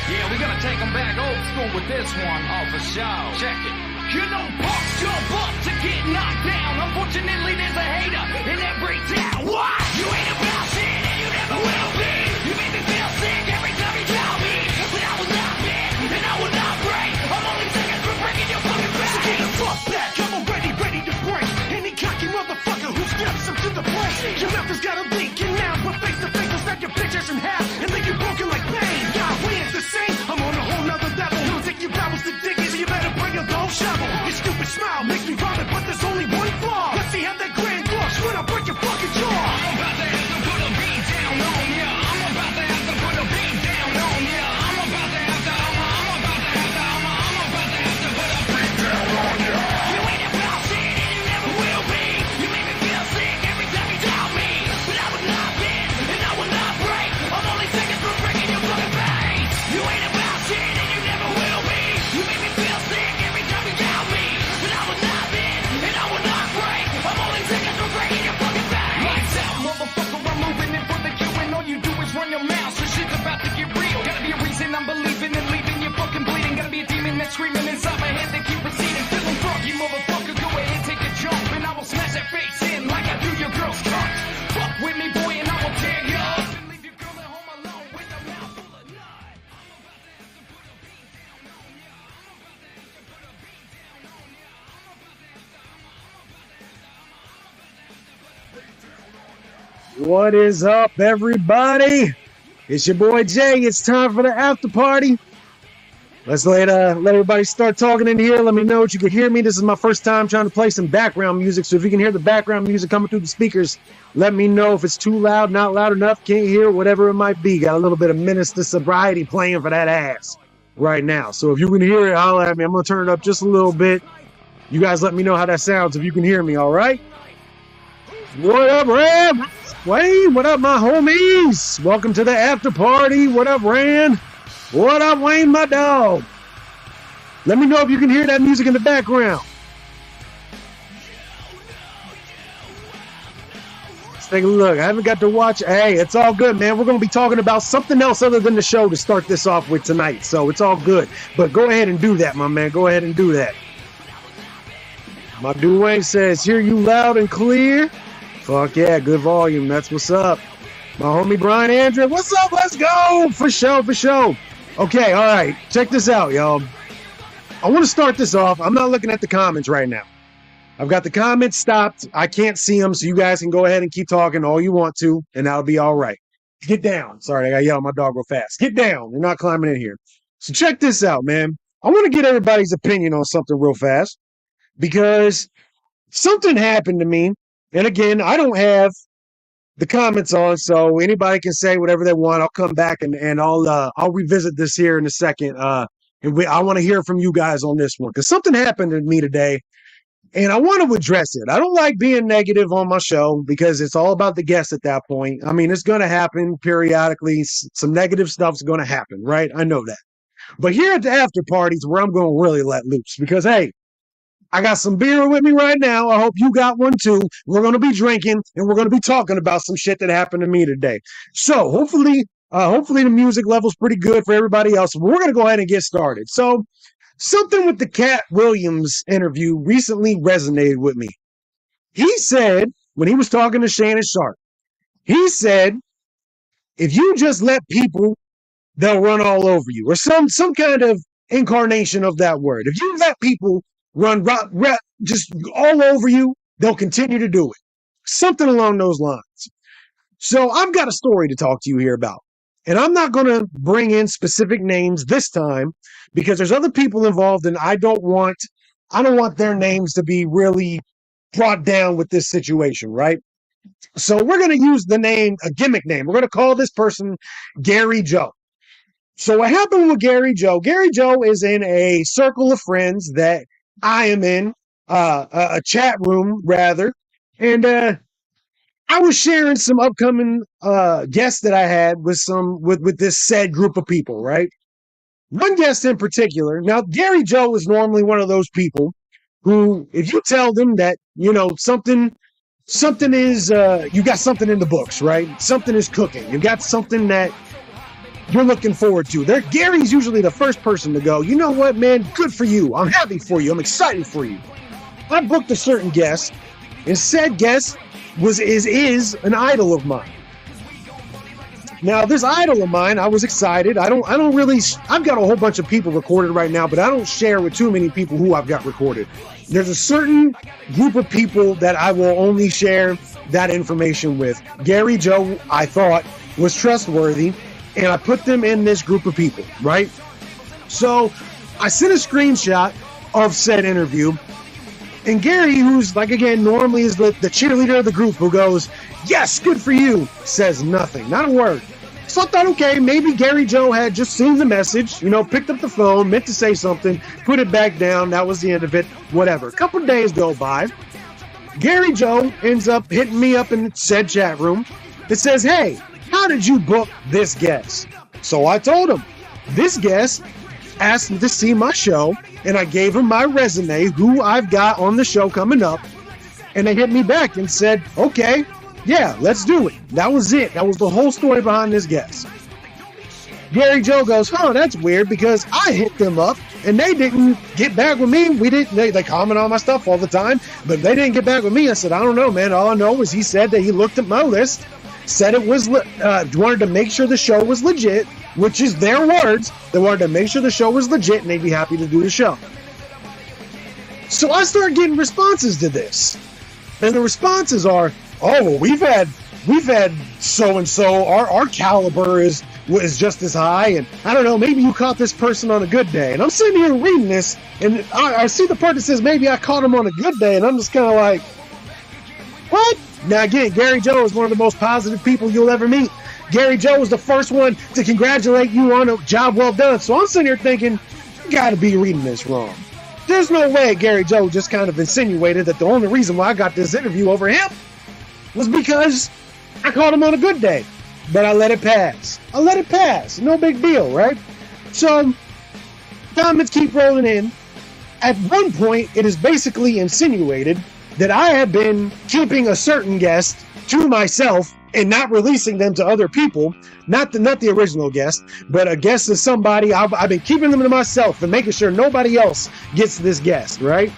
Yeah, we're gonna take them back old school with this one. Oh, for sure. Check it. You know, punks jump up to get knocked down. Unfortunately, there's a hater in every town. What? You ain't about shit and you never will be. You make me feel sick every time you tell me. But I will not bend and I will not break. I'm only seconds from breaking your fucking back. So get the fuck back. I'm already ready to break any cocky motherfucker who steps up to the plate. Your mouth has got a leak and now we're face to face. I'll snap your pictures in half and leave you broken like pain. God, we ain't the same. I'm on a whole nother level. It'll take you hours to dig it, so you better bring your own shovel. Your stupid smile makes me vomit, but there's only one flaw. Let's see how that grand looks when I break your fucking jaw. I'm about to have to put a beat down on ya. I'm about to have to put a beat down on ya. I'm about to have to put a beat down on ya. You ain't about shit and you never will be. You make me feel sick every time you tell me. But I will not bend and I will not break. I'm only seconds from breaking your fucking face. You ain't about shit and you never will be. You make me feel sick every time you tell me. But I will not bend and I will not break. I'm only seconds from breaking your fucking face. Lights out, motherfucker, I'm moving in for the queue and all you do is run your mouth. So shit's about to get real. Gotta be a reason I'm believing and leaving you fucking bleeding. Gotta be a demon that's screaming inside my head that keep proceeding. Feeling froggy, motherfucker, go ahead, take a jump and I will smash that face in like I do your girl's trunk. Fuck with me, boy, and I will tear you up. And leave your girl at home alone with a mouth full of nut. What is up, everybody? It's your boy Jay. It's time for the after party. Let's let everybody start talking in here. Let me know if you can hear me. This is my first time trying to play some background music. So if you can hear the background music coming through the speakers, let me know if it's too loud, not loud enough, can't hear, whatever it might be. Got a little bit of Menace to Sobriety playing for that ass right now. So if you can hear it, holler at me. I'm going to turn it up just a little bit. You guys let me know how that sounds if you can hear me, all right? What up, Ram? Wayne, what up, my homies? Welcome to the after party. What up, Rand? What up, Wayne, my dog? Let me know if you can hear that music in the background. Let's take a look. I haven't got to watch. Hey, it's all good, man. We're going to be talking about something else other than the show to start this off with tonight. So it's all good. But go ahead and do that, my man. Go ahead and do that. My dude Wayne says, hear you loud and clear. Fuck yeah, good volume. That's what's up. My homie Brian Andrew, what's up? Let's go. For sure, for sure. Okay, all right. Check this out, y'all. I want to start this off. I'm not looking at the comments right now. I've got the comments stopped. I can't see them, so you guys can go ahead and keep talking all you want to, and that'll be all right. Get down. Sorry, I got to yell at my dog real fast. Get down. You're not climbing in here. So check this out, man. I want to get everybody's opinion on something real fast because something happened to me. And again, I don't have the comments on, so anybody can say whatever they want. I'll come back and I'll revisit this here in a second. I want to hear from you guys on this one because something happened to me today, and I want to address it. I don't like being negative on my show because it's all about the guests at that point. I mean, it's going to happen periodically. Some negative stuff's going to happen, right? I know that. But here at the after parties where I'm going to really let loose because, hey, I got some beer with me right now. I hope you got one too. We're going to be drinking and we're going to be talking about some shit that happened to me today. So hopefully the music level's pretty good for everybody else. We're going to go ahead and get started. So something with the Cat Williams interview recently resonated with me. He said, when he was talking to Shannon Sharpe, he said, if you just let people, they'll run all over you, or some kind of incarnation of that word. If you let people run just all over you, they'll continue to do it. Something along those lines. So I've got a story to talk to you here about. And I'm not going to bring in specific names this time because there's other people involved and I don't want their names to be really brought down with this situation, right? So we're going to use a gimmick name. We're going to call this person Gary Joe. So what happened with Gary Joe? Gary Joe is in a circle of friends that I am in, a chat room rather, and I was sharing some upcoming guests that I had with this said group of people, right? One guest in particular. Now, Gary Joe is normally one of those people who, if you tell them that something is you got something in the books, right? Something is cooking. You got something that you're looking forward to. Gary's usually the first person to go, you know what, man, good for you. I'm happy for you. I'm excited for you. I booked a certain guest, and said guest is an idol of mine. Now, this idol of mine, I was excited. I've got a whole bunch of people recorded right now, but I don't share with too many people who I've got recorded. There's a certain group of people that I will only share that information with. Gary Joe, I thought, was trustworthy, and I put them in this group of people, right? So I sent a screenshot of said interview, and Gary, who's, like, again, normally is the cheerleader of the group who goes, yes, good for you, says nothing, not a word. So I thought, okay, maybe Gary Joe had just seen the message, picked up the phone, meant to say something, put it back down, that was the end of it, whatever. A couple of days go by. Gary Joe ends up hitting me up in said chat room. It says, hey, how did you book this guest? So I told him, this guest asked him to see my show, and I gave him my resume, who I've got on the show coming up, and they hit me back and said, okay, yeah, let's do it. That was it. That was the whole story behind this guest. Gary Joe goes, that's weird, because I hit them up and they didn't get back with me. They comment on my stuff all the time, but they didn't get back with me. I said, I don't know, man. All I know is he said that he looked at my list, said it was, wanted to make sure the show was legit, which is their words. They wanted to make sure the show was legit and they'd be happy to do the show. So I start getting responses to this. And the responses are, oh, well, we've had so-and-so, our caliber is just as high, and I don't know, maybe you caught this person on a good day. And I'm sitting here reading this, and I see the part that says maybe I caught him on a good day, and I'm just kind of like, what? Now, again, Gary Joe is one of the most positive people you'll ever meet. Gary Joe was the first one to congratulate you on a job well done. So I'm sitting here thinking, you got to be reading this wrong. There's no way Gary Joe just kind of insinuated that the only reason why I got this interview over him was because I caught him on a good day. But I let it pass. No big deal, right? So, comments keep rolling in. At one point, it is basically insinuated that I have been keeping a certain guest to myself and not releasing them to other people. Not the original guest, but a guest is somebody I've been keeping them to myself and making sure nobody else gets this guest, right?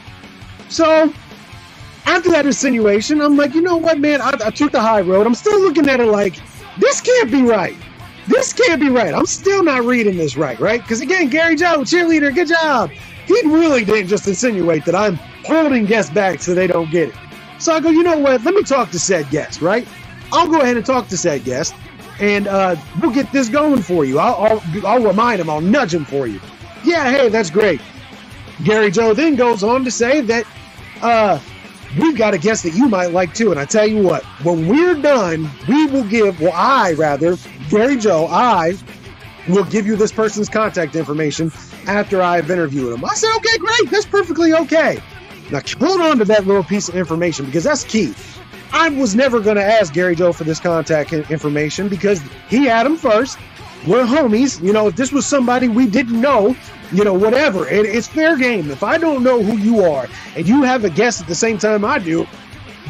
So, after that insinuation, I'm like, you know what, man? I took the high road. I'm still looking at it like, this can't be right. I'm still not reading this right? Because again, Gary Joe, cheerleader, good job. He really didn't just insinuate that I'm holding guests back so they don't get it. So I go, you know what? Let me talk to said guest, right? I'll go ahead and talk to said guest, and we'll get this going for you. I'll remind him. I'll nudge him for you. Yeah, hey, that's great. Gary Joe then goes on to say that we've got a guest that you might like too. And I tell you what, when we're done, Gary Joe, I will give you this person's contact information after I've interviewed him. I said, okay, great. That's perfectly okay. Now, hold on to that little piece of information because that's key. I was never going to ask Gary Joe for this contact information because he had him first. We're homies. If this was somebody we didn't know, whatever. It's fair game. If I don't know who you are and you have a guest at the same time I do,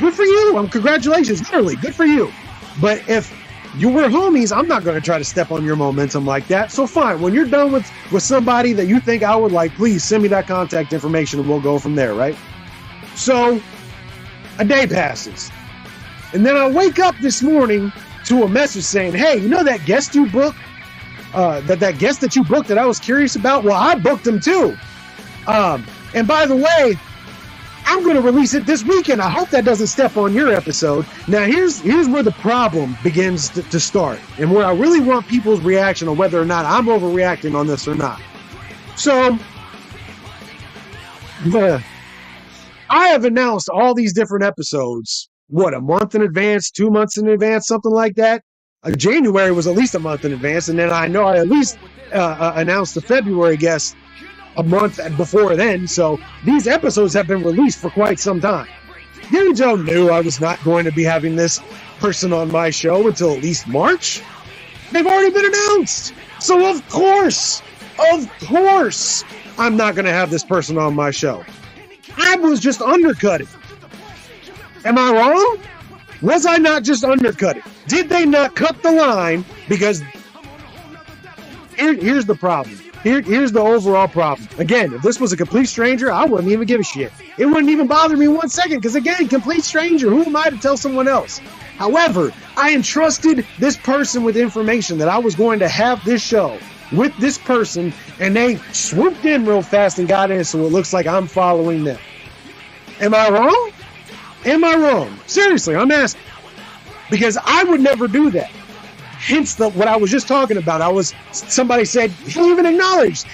good for you. Congratulations. Literally, good for you. But if you were homies, I'm not going to try to step on your momentum like that. So fine. When you're done with somebody that you think I would like, please send me that contact information and we'll go from there, right? So a day passes. And then I wake up this morning to a message saying, hey, that guest you booked? That guest that you booked that I was curious about? Well, I booked him too. And by the way, I'm going to release it this weekend. I hope that doesn't step on your episode. Now, here's where the problem begins to start and where I really want people's reaction on whether or not I'm overreacting on this or not. So, I have announced all these different episodes, a month in advance, 2 months in advance, something like that. January was at least a month in advance, and then I know I at least announced the February guest a month before then, so these episodes have been released for quite some time. Gary Joe knew I was not going to be having this person on my show until at least March. They've already been announced, so of course, I'm not going to have this person on my show. I was just undercutting. Am I wrong? Was I not just undercutting? Did they not cut the line? Because Here's the problem. Here's the overall problem. Again, if this was a complete stranger, I wouldn't even give a shit. It wouldn't even bother me 1 second because, again, complete stranger. Who am I to tell someone else? However, I entrusted this person with information that I was going to have this show with this person, and they swooped in real fast and got in, so it looks like I'm following them. Am I wrong? Am I wrong? Seriously, I'm asking. Because I would never do that. Hence what I was just talking about. Somebody said, he even acknowledged.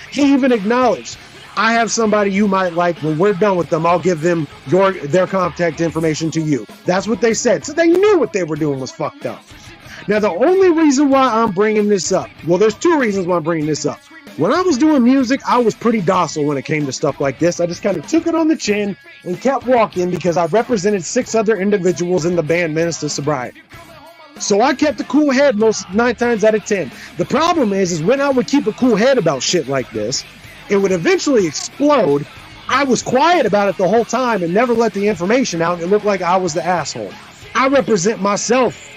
I have somebody you might like. When we're done with them, I'll give them their contact information to you. That's what they said. So they knew what they were doing was fucked up. Now, the only reason why I'm bringing this up, well, there's two reasons why I'm bringing this up. When I was doing music, I was pretty docile when it came to stuff like this. I just kind of took it on the chin and kept walking because I represented 6 other individuals in the band Menace II Sobriety. So I kept a cool head 9 times out of 10. The problem is when I would keep a cool head about shit like this, it would eventually explode. I was quiet about it the whole time and never let the information out. It looked like I was the asshole. I represent myself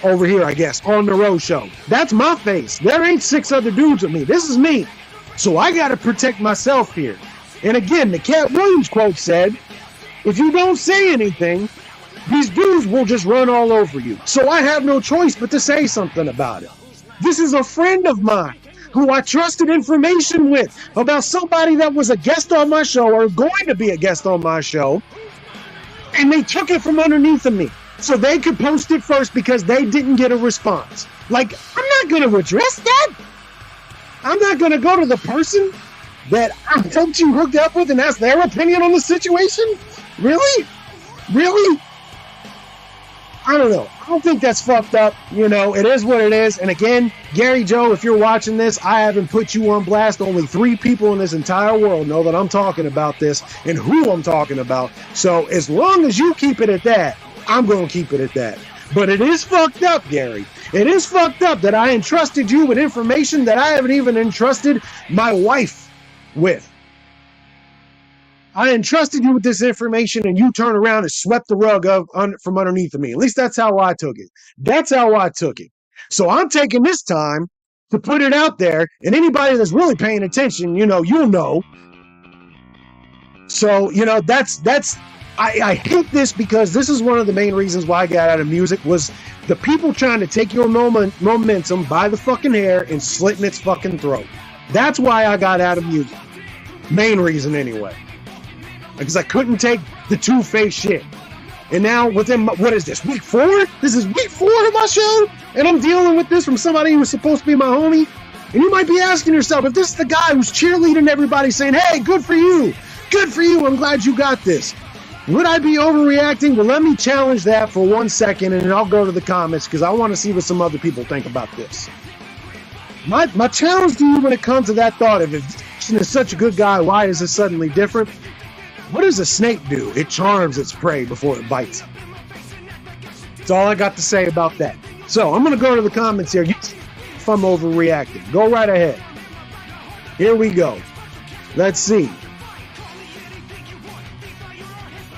over here, I guess, on the road show. That's my face. There ain't 6 other dudes with me. This is me. So I got to protect myself here. And again, the Cat Williams quote said, if you don't say anything, these dudes will just run all over you. So I have no choice but to say something about it. This is a friend of mine who I trusted information with about somebody that was a guest on my show or going to be a guest on my show. And they took it from underneath of me so they could post it first because they didn't get a response. Like, I'm not going to address that. I'm not going to go to the person that I helped you hook up with and ask their opinion on the situation. Really? Really? I don't know. I don't think that's fucked up. You know, it is what it is. And again, Gary Joe, if you're watching this, I haven't put you on blast. Only 3 people in this entire world know that I'm talking about this and who I'm talking about. So as long as you keep it at that, I'm going to keep it at that. But it is fucked up, Gary. It is fucked up that I entrusted you with information that I haven't even entrusted my wife with. I entrusted you with this information and you turn around and swept the rug from underneath of me. At least that's how I took it. That's how I took it. So I'm taking this time to put it out there, and anybody that's really paying attention, you know, you'll know. So, you know, I hate this because this is one of the main reasons why I got out of music was the people trying to take your momentum by the fucking hair and slitting its fucking throat. That's why I got out of music. Main reason anyway. Because I couldn't take the two-faced shit. And now within, what is this, week 4? This is week 4 of my show? And I'm dealing with this from somebody who was supposed to be my homie? And you might be asking yourself, if this is the guy who's cheerleading everybody saying, hey, good for you, I'm glad you got this. Would I be overreacting? Well, let me challenge that for 1 second, and then I'll go to the comments because I want to see what some other people think about this. My challenge to you when it comes to that thought, if Jason is such a good guy, why is it suddenly different? What does a snake do? It charms its prey before it bites it. That's all I got to say about that. So I'm going to go to the comments here. If I'm overreacting, go right ahead. Here we go. Let's see.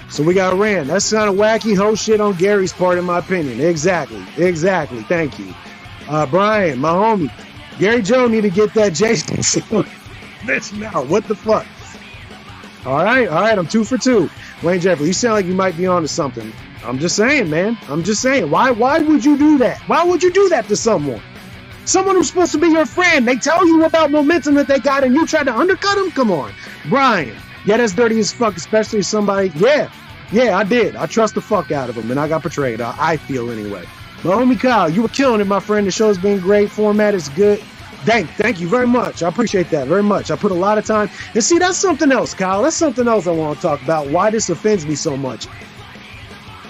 So we got Rand. That's kind of wacky hoe shit on Gary's part, in my opinion. Exactly. Thank you. Brian, my homie. Gary Joe need to get that Jason. This now. What the fuck? All right. I'm 2 for 2. Wayne Jeffrey, you sound like you might be onto something. I'm just saying, man. Why would you do that? Why would you do that to someone? Someone who's supposed to be your friend. They tell you about momentum that they got and you try to undercut them? Come on. Brian. Yeah, that's dirty as fuck, especially somebody. Yeah, I did. I trust the fuck out of him, and I got betrayed. I feel anyway. My homie Kyle, you were killing it, my friend. The show's been great. Format is good. Thank you very much. I appreciate that very much. I put a lot of time. And see, that's something else, Kyle. That's something else I want to talk about. Why this offends me so much.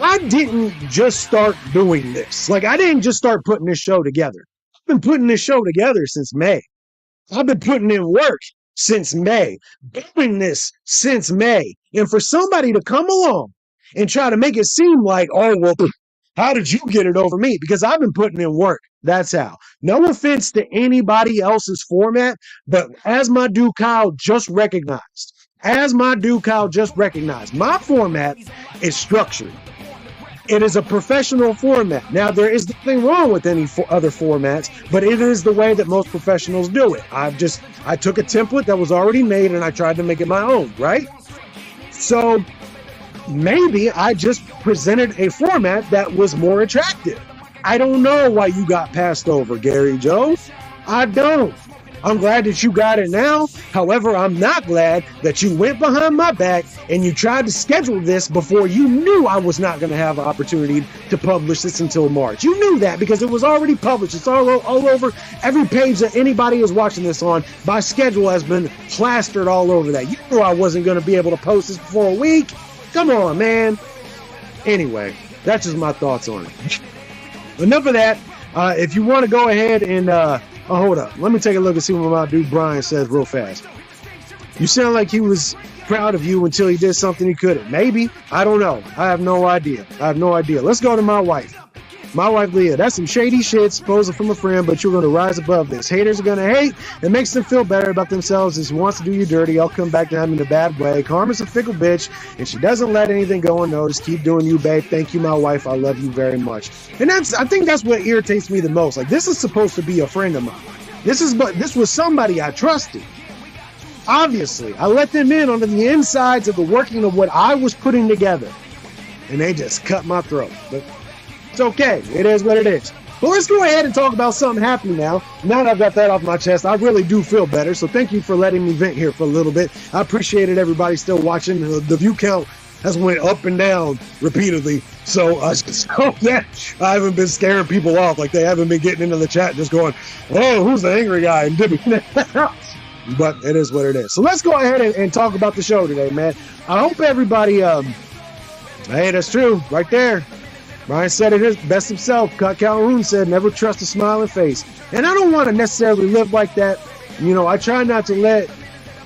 I didn't just start doing this. Like, I didn't just start putting this show together. I've been putting this show together since May. I've been putting in work since May. Doing this since May. And for somebody to come along and try to make it seem like, oh, well, how did you get it over me? Because I've been putting in work. That's how. No offense to anybody else's format, but as my dude Kyle just recognized, my format is structured. It is a professional format. Now, there is nothing wrong with any other formats, but it is the way that most professionals do it. I took a template that was already made and I tried to make it my own, right? So maybe I just presented a format that was more attractive. I don't know why you got passed over, Gary Joe. I don't. I'm glad that you got it now. However, I'm not glad that you went behind my back and you tried to schedule this before you knew I was not going to have an opportunity to publish this until March. You knew that because it was already published. It's all over every page that anybody is watching this on. My schedule has been plastered all over that. You knew I wasn't going to be able to post this for a week. Come on, man. Anyway, that's just my thoughts on it. Enough of that. If you want to go ahead and... hold up. Let me take a look and see what my dude Brian says real fast. You sound like he was proud of you until he did something he couldn't. Maybe. I don't know. I have no idea. Let's go to my wife. My wife, Leah. That's some shady shit, supposed from a friend, but you're going to rise above this. Haters are going to hate. It makes them feel better about themselves. If she wants to do you dirty, I'll come back to him in a bad way. Karma's a fickle bitch, and she doesn't let anything go unnoticed. Keep doing you, babe. Thank you, my wife. I love you very much. And I think that's what irritates me the most. Like, this is supposed to be a friend of mine. This was somebody I trusted. Obviously, I let them in on the insides of the working of what I was putting together, and they just cut my throat. But it's okay. It is what it is. But let's go ahead and talk about something happy now. Now that I've got that off my chest, I really do feel better. So thank you for letting me vent here for a little bit. I appreciate it. Everybody still watching. The view count has went up and down repeatedly. So that I haven't been scaring people off. Like, they haven't been getting into the chat just going, oh, who's the angry guy? And but it is what it is. So let's go ahead and talk about the show today, man. I hope everybody, hey, that's true. Right there. Brian said it is best himself. Calhoun said, never trust a smiling face. And I don't want to necessarily live like that. You know, I try not to let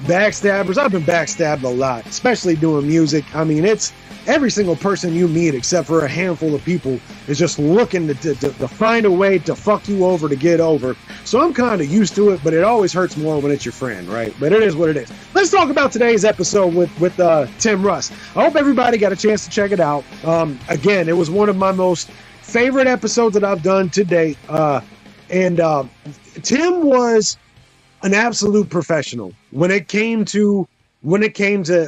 backstabbers. I've been backstabbed a lot, especially doing music. I mean, it's every single person you meet, except for a handful of people, is just looking to find a way to fuck you over to get over. So I'm kind of used to it, but it always hurts more when it's your friend, right? But it is what it is. Let's talk about today's episode with Tim Russ. I hope everybody got a chance to check it out. Again, it was one of my most favorite episodes that I've done to date. And Tim was an absolute professional when it came to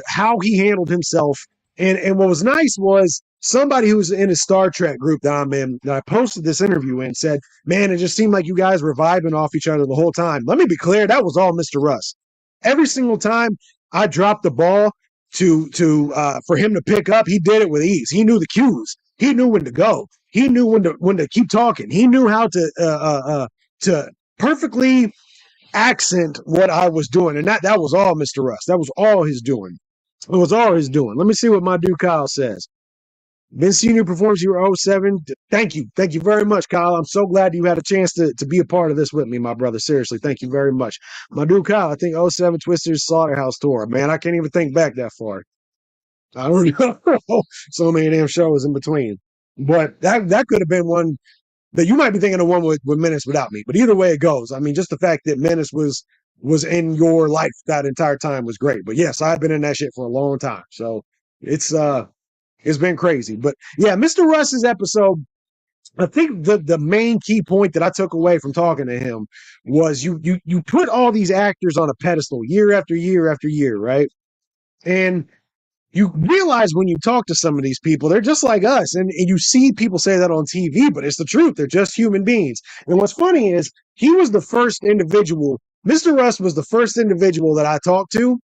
how he handled himself. And what was nice was somebody who was in a Star Trek group that I'm in, that I posted this interview in, said, man, it just seemed like you guys were vibing off each other the whole time. Let me be clear, that was all Mr. Russ. Every single time I dropped the ball for him to pick up, he did it with ease. He knew the cues. He knew when to go. He knew when to keep talking. He knew how to perfectly accent what I was doing. And that was all Mr. Russ. That was all his doing. It was all his doing. Let me see what my dude Kyle says. Been seeing your performance. You were 07. Thank you. Thank you very much, Kyle. I'm so glad you had a chance to be a part of this with me, my brother. Seriously, thank you very much. My dude Kyle, I think 07 Twister's Slaughterhouse Tour. Man, I can't even think back that far. I don't know. So many damn shows in between. But that could have been one that you might be thinking of, one with Menace without me. But either way it goes, I mean, just the fact that Menace was in your life that entire time was great. But yes, I've been in that shit for a long time. So it's been crazy. But yeah, Mr. Russ's episode, I think the main key point that I took away from talking to him was you put all these actors on a pedestal year after year after year, right? And you realize when you talk to some of these people, they're just like us. And you see people say that on TV, but it's the truth. They're just human beings. And what's funny is he was the first individual, Mr. Russ was the first individual that I talked to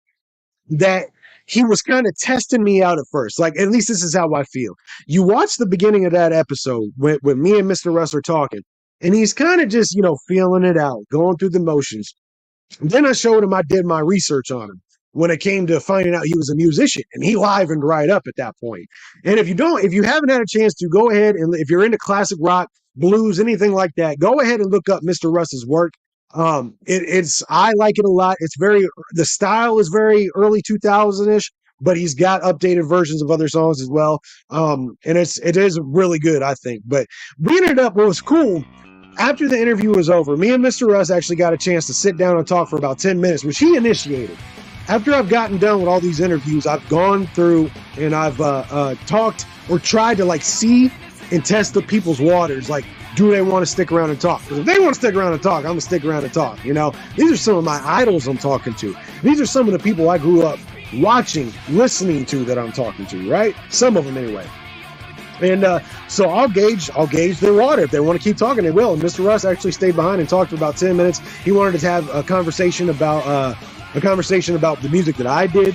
that he was kind of testing me out at first. Like, at least this is how I feel. You watch the beginning of that episode when me and Mr. Russ are talking, and he's kind of just, feeling it out, going through the motions. And then I showed him I did my research on him when it came to finding out he was a musician, and he livened right up at that point. And if you haven't had a chance to, go ahead and, if you're into classic rock, blues, anything like that, go ahead and look up Mr. Russ's work. I like it a lot. The style is very early 2000-ish, but he's got updated versions of other songs as well. And it is really good, I think. But we ended up, what was cool, after the interview was over, me and Mr. Russ actually got a chance to sit down and talk for about 10 minutes, which he initiated. after I've gotten done with all these interviews, I've gone through and I've talked or tried to like see and test the people's waters. Like, do they want to stick around and talk? Because if they want to stick around and talk, I'm gonna stick around and talk. You know, these are some of my idols I'm talking to. These are some of the people I grew up watching, listening to that I'm talking to. Right? Some of them anyway. And so I'll gauge their water. If they want to keep talking, they will. And Mr. Russ actually stayed behind and talked for about 10 minutes. He wanted to have a conversation about the music that I did.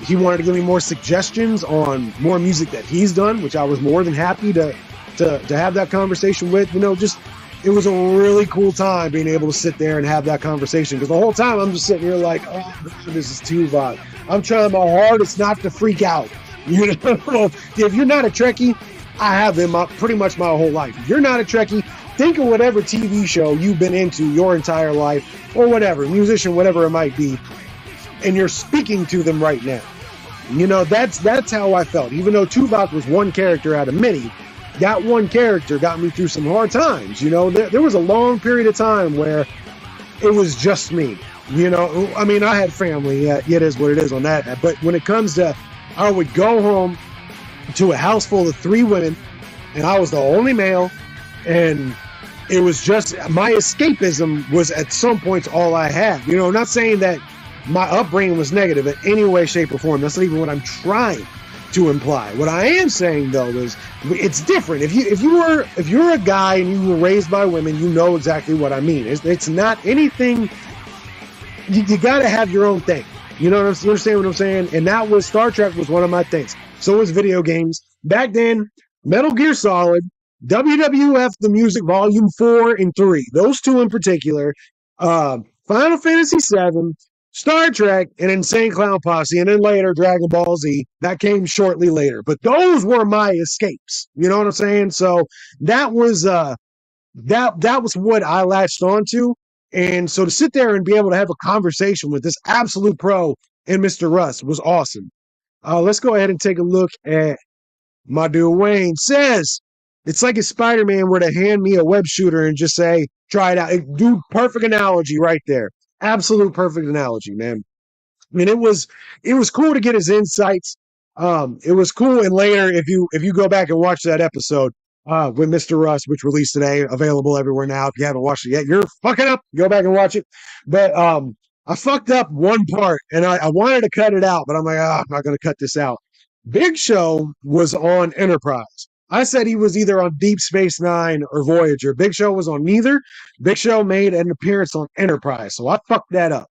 He wanted to give me more suggestions on more music that he's done, which I was more than happy to have that conversation with. You know, just it was a really cool time being able to sit there and have that conversation, because the whole time I'm just sitting here like, oh, this is Tuvok. I'm trying my hardest not to freak out. You know, if you're not a Trekkie, I have been pretty much my whole life. If you're not a Trekkie, think of whatever TV show you've been into your entire life, or whatever, musician, whatever it might be, and you're speaking to them right now. You know, that's how I felt. Even though Tuvok was one character out of many, that one character got me through some hard times. You know, there was a long period of time where it was just me. You know, I mean, I had family. It is what it is on that. But when it comes to, I would go home to a house full of 3 women, and I was the only male, and it was just, my escapism was at some points all I had. You know, I'm not saying that my upbringing was negative in any way, shape, or form. That's not even what I'm trying to imply. What I am saying, though, is it's different. If you're a guy and you were raised by women, you know exactly what I mean. It's not anything. You got to have your own thing. You know, you understand what I'm saying? And that was, Star Trek was one of my things. So was video games. Back then, Metal Gear Solid, WWF The Music Volume 4 and 3, those 2 in particular, Final Fantasy 7, Star Trek, and Insane Clown Posse, and then later Dragon Ball Z. That came shortly later. But those were my escapes. You know what I'm saying? So that was that was what I latched onto. And so to sit there and be able to have a conversation with this absolute pro and Mr. Russ was awesome. Let's go ahead and take a look at my dude Wayne. Says, it's like if Spider-Man were to hand me a web shooter and just say, try it out. Dude, perfect analogy right there. Absolute perfect analogy, man. I mean, it was cool to get his insights. It was cool. And later, if you go back and watch that episode, with Mr. Russ, which released today, available everywhere now. If you haven't watched it yet, you're fucking up. Go back and watch it. But I fucked up one part, and I wanted to cut it out, but I'm like, I'm not going to cut this out. Big Show was on Enterprise. I said he was either on Deep Space Nine or Voyager. Big Show was on neither. Big Show made an appearance on Enterprise, so I fucked that up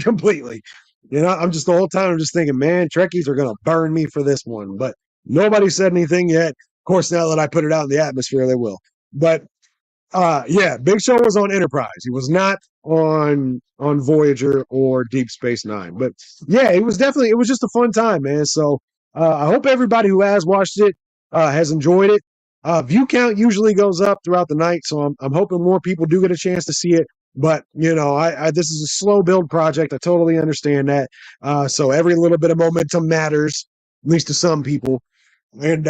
completely. You know, I'm just the whole time I'm just thinking, man, Trekkies are going to burn me for this one, but nobody said anything yet. Of course, now that I put it out in the atmosphere, they will. But yeah, Big Show was on Enterprise. He was not on Voyager or Deep Space Nine. But yeah, it was just a fun time, man. So I hope everybody who has watched it has enjoyed it. View count usually goes up throughout the night, so I'm hoping more people do get a chance to see it. But you know, this is a slow build project. I totally understand that. So every little bit of momentum matters, at least to some people. And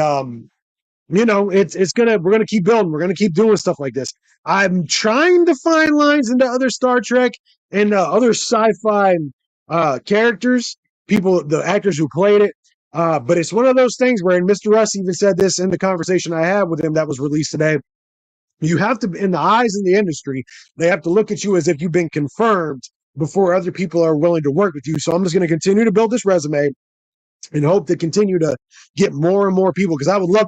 you know, we're gonna keep building. We're gonna keep doing stuff like this. I'm trying to find lines into other Star Trek and other sci-fi characters, the actors who played it. But it's one of those things where, and Mr. Russ even said this in the conversation I had with him that was released today. You have to, in the eyes of the industry, they have to look at you as if you've been confirmed before other people are willing to work with you. So I'm just going to continue to build this resume and hope to continue to get more and more people, because I would love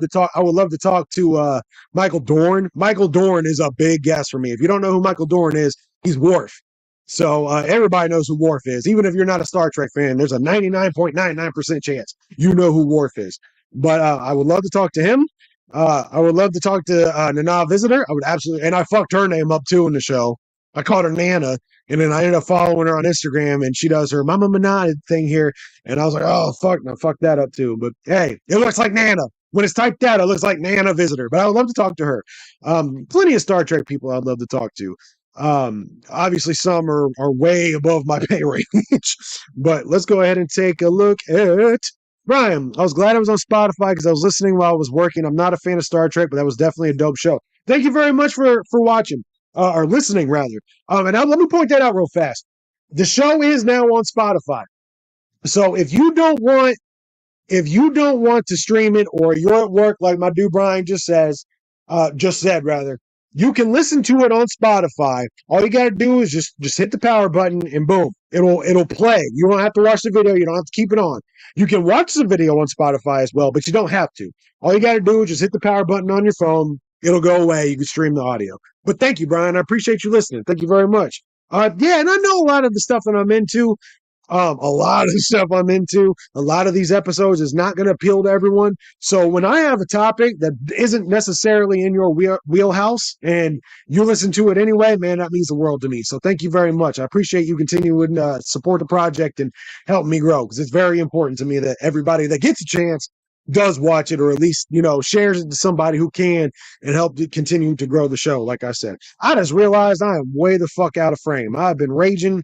to talk to Michael Dorn. Michael Dorn is a big guest for me. If you don't know who Michael Dorn is, he's Worf. So everybody knows who Worf is. Even if you're not a Star Trek fan, there's a 99.99% chance you know who Worf is. But I would love to talk to him. I would love to talk to Nana Visitor. I would absolutely, and I fucked her name up too in the show. I called her Nana, and then I ended up following her on Instagram, and she does her Mama Manana thing here. And I was like, oh, fuck, I fucked that up too. But hey, it looks like Nana. When it's typed out, it looks like Nana Visitor. But I would love to talk to her. Plenty of Star Trek people I'd love to talk to. Obviously, some are way above my pay range. But let's go ahead and take a look at Brian. I was glad I was on Spotify because I was listening while I was working. I'm not a fan of Star Trek, but that was definitely a dope show. Thank you very much for watching. Or listening, rather. And now let me point that out real fast. The show is now on Spotify. So if you don't want to stream it, or you're at work like my dude Brian just said rather, you can listen to it on Spotify. All you got to do is just hit the power button and boom, it'll play. You don't have to watch the video. You don't have to keep it on. You can watch the video on Spotify as well, but you don't have to. All you got to do is just hit the power button on your phone. It'll go away. You can stream the audio. But thank you, Brian. I appreciate you listening. Thank you very much. Yeah, and I know a lot of the stuff that I'm into. A lot of the stuff I'm into, a lot of these episodes is not going to appeal to everyone. So when I have a topic that isn't necessarily in your wheelhouse and you listen to it anyway, man, that means the world to me. So thank you very much. I appreciate you continuing to support the project and help me grow, because it's very important to me that everybody that gets a chance does watch it, or at least, shares it to somebody who can, and help to continue to grow the show. Like I said, I just realized I am way the fuck out of frame. I've been raging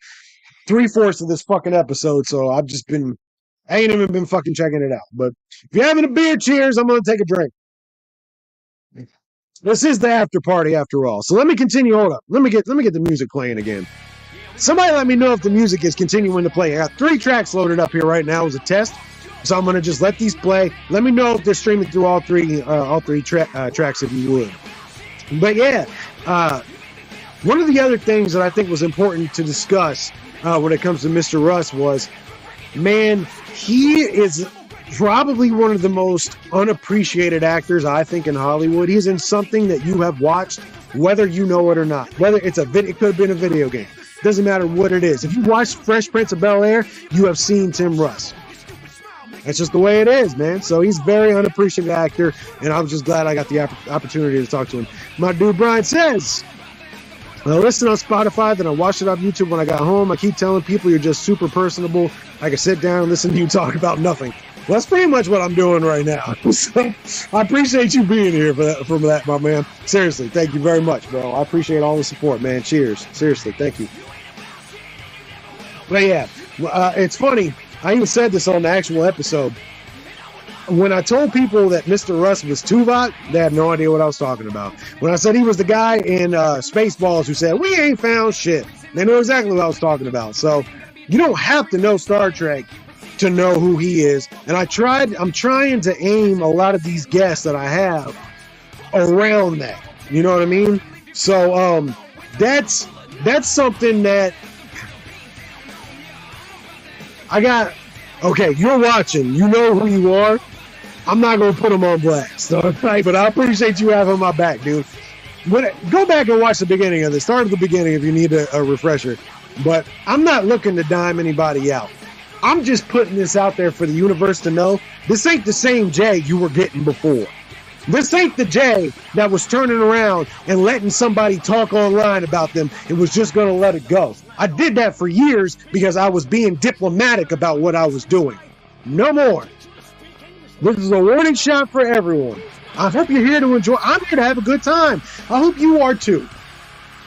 3/4 of this fucking episode, so I ain't even been fucking checking it out. But if you're having a beer, cheers. I'm gonna take a drink. This is the after party after all. So let me continue. Hold up. Let me get the music playing again. Somebody let me know if the music is continuing to play. I got 3 tracks loaded up here right now as a test, so I'm gonna just let these play. Let me know if they're streaming through all three tracks, if you would. But yeah, one of the other things that I think was important to discuss when it comes to Mr. Russ was, man, he is probably one of the most unappreciated actors, I think, in Hollywood. He's in something that you have watched, whether you know it or not. Whether it could have been a video game. Doesn't matter what it is. If you watched Fresh Prince of Bel-Air, you have seen Tim Russ. That's just the way it is, man. So he's a very unappreciated actor, and I'm just glad I got the opportunity to talk to him. My dude Brian says, I listen on Spotify, then I watched it on YouTube when I got home. I keep telling people you're just super personable. I can sit down and listen to you talk about nothing. Well, that's pretty much what I'm doing right now. So I appreciate you being here for that, my man. Seriously, thank you very much, bro. I appreciate all the support, man. Cheers. Seriously, thank you. But yeah, it's funny. I even said this on the actual episode. When I told people that Mr. Russ was Tuvok, they had no idea what I was talking about. When I said he was the guy in Spaceballs who said, "We ain't found shit," they know exactly what I was talking about. So you don't have to know Star Trek to know who he is. And I'm trying to aim a lot of these guests that I have around that. You know what I mean? So that's something that I got. Okay, you're watching. You know who you are. I'm not going to put them on blast, all right? But I appreciate you having my back, dude. Go back and watch the beginning of this. Start at the beginning if you need a refresher. But I'm not looking to dime anybody out. I'm just putting this out there for the universe to know this ain't the same Jay you were getting before. This ain't the Jay that was turning around and letting somebody talk online about them and was just going to let it go. I did that for years because I was being diplomatic about what I was doing. No more. This is a warning shot for everyone. I hope you're here to enjoy. I'm here to have a good time. I hope you are too.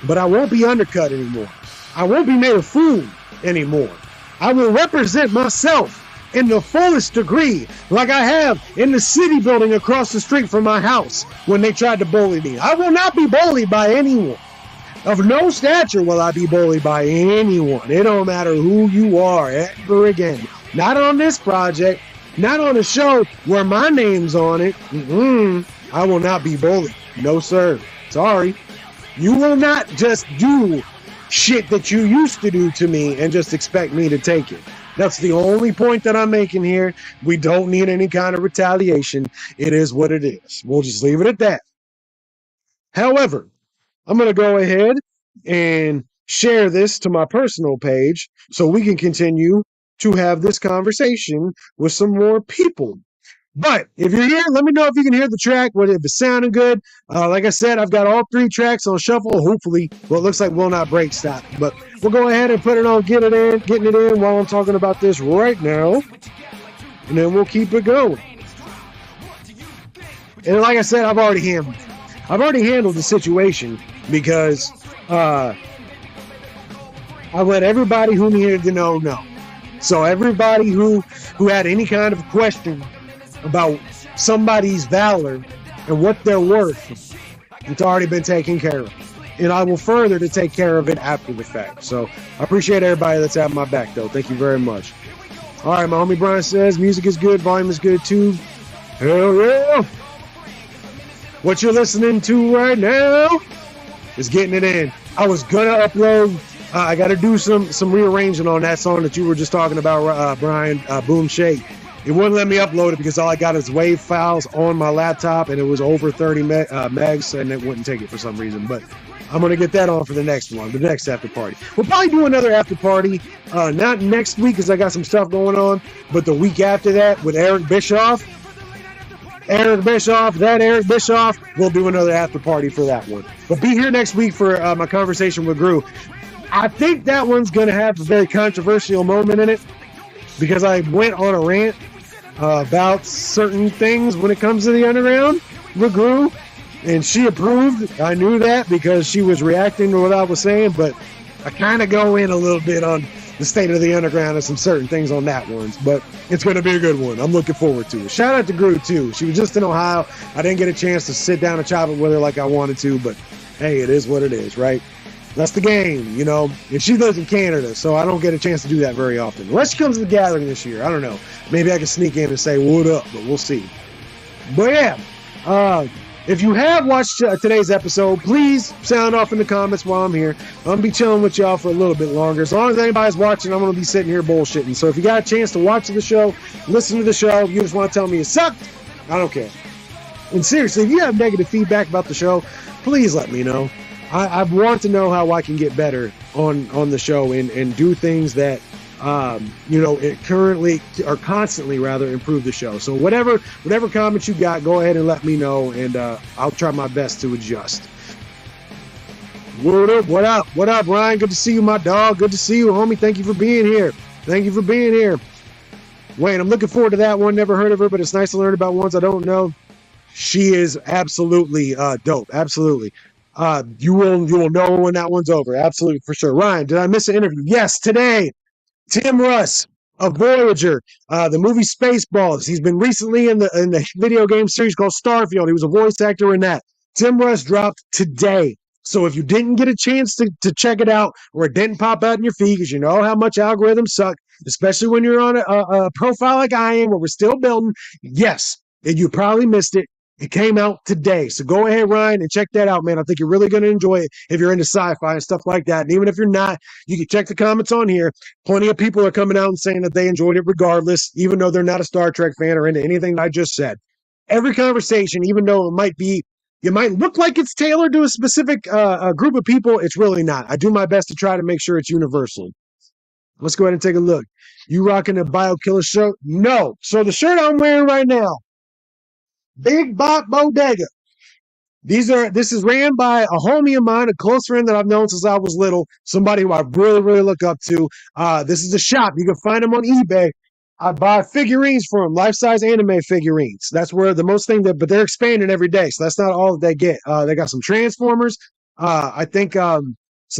But I won't be undercut anymore. I won't be made a fool anymore. I will represent myself in the fullest degree, like I have in the city building across the street from my house when they tried to bully me. I will not be bullied by anyone. Of no stature will I be bullied by anyone. It don't matter who you are ever again. Not on this project. Not on a show where my name's on it. I will not be bullied. No, sir. Sorry. You will not just do shit that you used to do to me and just expect me to take it. That's the only point that I'm making here. We don't need any kind of retaliation. It is what it is. We'll just leave it at that. However, I'm going to go ahead and share this to my personal page so we can continue to have this conversation with some more people. But if you're here, let me know if you can hear the track, whether it's sounding good. Like I said, I've got all 3 tracks on shuffle. Hopefully, well, it looks like Will Not Break stop. But we'll go ahead and put it on, getting it in while I'm talking about this right now. And then we'll keep it going. And like I said, I've already handled the situation because I let everybody who needed to know. So everybody who had any kind of question about somebody's valor and what they're worth, it's already been taken care of. And I will further to take care of it after the fact. So I appreciate everybody that's at my back, though. Thank you very much. All right, my homie Brian says music is good, volume is good too. Hell yeah. What you're listening to right now is Getting It In. I was going to upload, I got to do some rearranging on that song that you were just talking about, Brian, Boom Shake. It wouldn't let me upload it because all I got is WAV files on my laptop, and it was over 30 megs, and it wouldn't take it for some reason. But I'm going to get that on for the next one, the next after party. We'll probably do another after party, not next week because I got some stuff going on, but the week after that with Eric Bischoff. Eric Bischoff, we'll do another after party for that one. But be here next week for my conversation with Gru. I think that one's going to have a very controversial moment in it because I went on a rant about certain things when it comes to the underground with Gru, and she approved. I knew that because she was reacting to what I was saying, but I kind of go in a little bit on the state of the underground and some certain things on that one, but it's going to be a good one. I'm looking forward to it. Shout out to Gru, too. She was just in Ohio. I didn't get a chance to sit down and chop it with her like I wanted to, but hey, it is what it is, right? That's the game, you know. And she lives in Canada, so I don't get a chance to do that very often. Unless she comes to the gathering this year. I don't know. Maybe I can sneak in and say, what up, but we'll see. But yeah, if you have watched today's episode, please sound off in the comments while I'm here. I'm going to be chilling with y'all for a little bit longer. As long as anybody's watching, I'm going to be sitting here bullshitting. So if you got a chance to watch the show, listen to the show, if you just want to tell me it sucked, I don't care. And seriously, if you have negative feedback about the show, please let me know. I want to know how I can get better on the show and do things that, it currently or constantly rather improve the show. So whatever comments you got, go ahead and let me know, and I'll try my best to adjust. What up, Ryan? Good to see you, my dog. Good to see you, homie. Thank you for being here. Wayne, I'm looking forward to that one. Never heard of her, but it's nice to learn about ones I don't know. She is absolutely dope. Absolutely. You will know when that one's over. Absolutely, for sure. Ryan, did I miss an interview? Yes, today. Tim Russ of Voyager, the movie Spaceballs. He's been recently in the video game series called Starfield. He was a voice actor in that. Tim Russ dropped today. So if you didn't get a chance to check it out, or it didn't pop out in your feed, because you know how much algorithms suck, especially when you're on a profile like I am, where we're still building, yes, and you probably missed it. It came out today. So go ahead, Ryan, and check that out, man. I think you're really going to enjoy it if you're into sci-fi and stuff like that. And even if you're not, you can check the comments on here. Plenty of people are coming out and saying that they enjoyed it regardless, even though they're not a Star Trek fan or into anything I just said. Every conversation, even though it might look like it's tailored to a specific group of people, it's really not. I do my best to try to make sure it's universal. Let's go ahead and take a look. You rocking a BioKiller shirt? No. So the shirt I'm wearing right now, Big Bot Bodega. This is ran by a homie of mine, a close friend that I've known since I was little, somebody who I really, really look up to. This is a shop. You can find them on eBay. I buy figurines from them, life-size anime figurines. That's where the most thing but they're expanding every day, so that's not all that they get. They got some Transformers. I think some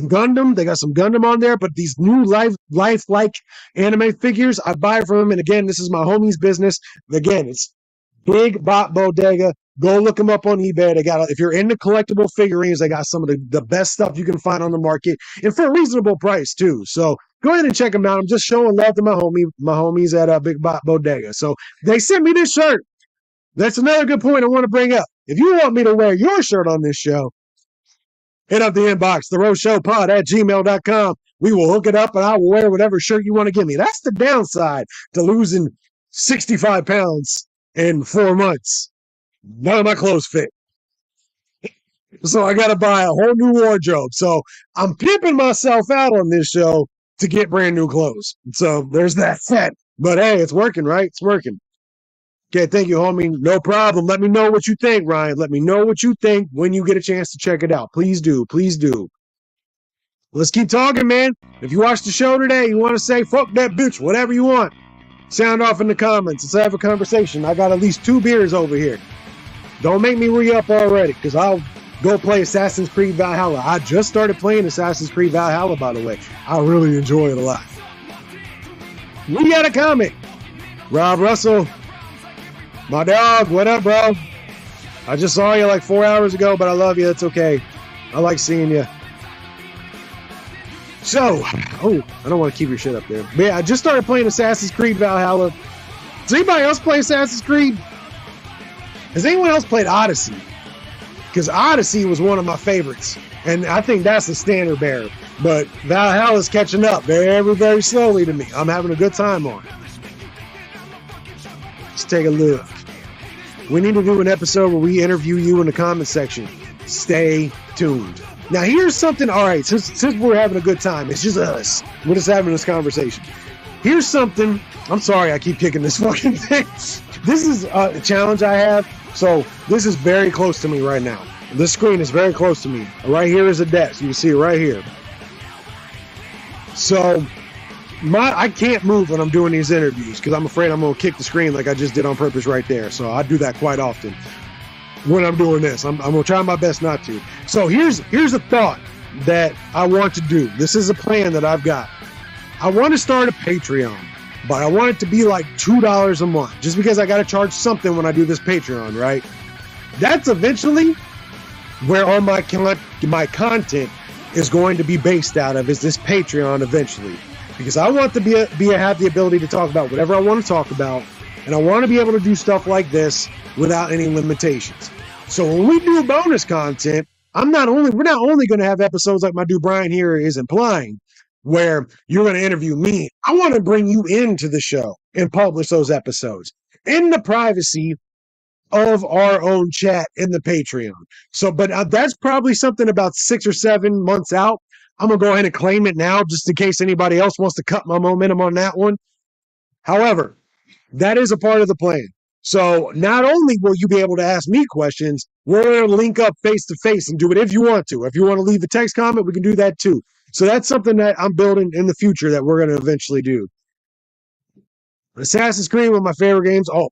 Gundam. They got some Gundam on there, but these new life-like anime figures, I buy from them. And again, this is my homie's business. Again, it's Big Bot Bodega. Go look them up on eBay. They got, if you're into collectible figurines, they got some of the best stuff you can find on the market, and for a reasonable price too. So go ahead and check them out. I'm just showing love to my homies at Big Bot Bodega. So they sent me this shirt. That's another good point I want to bring up. If you want me to wear your shirt on this show, hit up the inbox, theroseshowpod@gmail.com. We will hook it up, and I will wear whatever shirt you want to give me. That's the downside to losing 65 pounds in 4 months. None of my clothes fit. So I got to buy a whole new wardrobe. So I'm pimping myself out on this show to get brand new clothes. So there's that. But hey, it's working, right? It's working. Okay, thank you, homie. No problem. Let me know what you think, Ryan. Let me know what you think when you get a chance to check it out. Please do. Please do. Let's keep talking, man. If you watched the show today, you want to say, fuck that bitch, whatever you want, sound off in the comments. Let's have a conversation. I got at least 2 beers over here. Don't make me re-up already, because I'll go play Assassin's Creed Valhalla. I just started playing Assassin's Creed Valhalla, by the way. I really enjoy it a lot. We got a comment. Rob Russell, my dog, what up, bro? I just saw you like 4 hours ago, but I love you. It's okay. I like seeing you. So, I don't want to keep your shit up there. But yeah, I just started playing Assassin's Creed Valhalla. Does anybody else play Assassin's Creed? Has anyone else played Odyssey? Because Odyssey was one of my favorites. And I think that's the standard bearer. But Valhalla's catching up very, very slowly to me. I'm having a good time on it. Let's take a look. We need to do an episode where we interview you in the comment section. Stay tuned. Now, here's something. All right, since we're having a good time, it's just us. We're just having this conversation. Here's something. I'm sorry I keep kicking this fucking thing. This is a challenge I have. So this is very close to me right now. This screen is very close to me. Right here is a desk. You can see it right here. So I can't move when I'm doing these interviews because I'm afraid I'm going to kick the screen like I just did on purpose right there. So I do that quite often when I'm doing this. I'm going to try my best not to. So here's a thought that I want to do. This is a plan that I've got. I want to start a Patreon, but I want it to be like $2 a month just because I got to charge something when I do this Patreon, right? That's eventually where all my content is going to be based out of, is this Patreon eventually. Because I want to have the ability to talk about whatever I want to talk about, and I want to be able to do stuff like this without any limitations. So when we do bonus content, we're not only going to have episodes like my dude Brian here is implying, where you're going to interview me. I want to bring you into the show and publish those episodes in the privacy of our own chat in the Patreon. So, but that's probably something about 6 or 7 months out. I'm going to go ahead and claim it now just in case anybody else wants to cut my momentum on that one. However, that is a part of the plan. So not only will you be able to ask me questions, we're going to link up face to face and do it if you want to. If you want to leave a text comment, we can do that too. So that's something that I'm building in the future that we're going to eventually do. Assassin's Creed, one of my favorite games. Oh,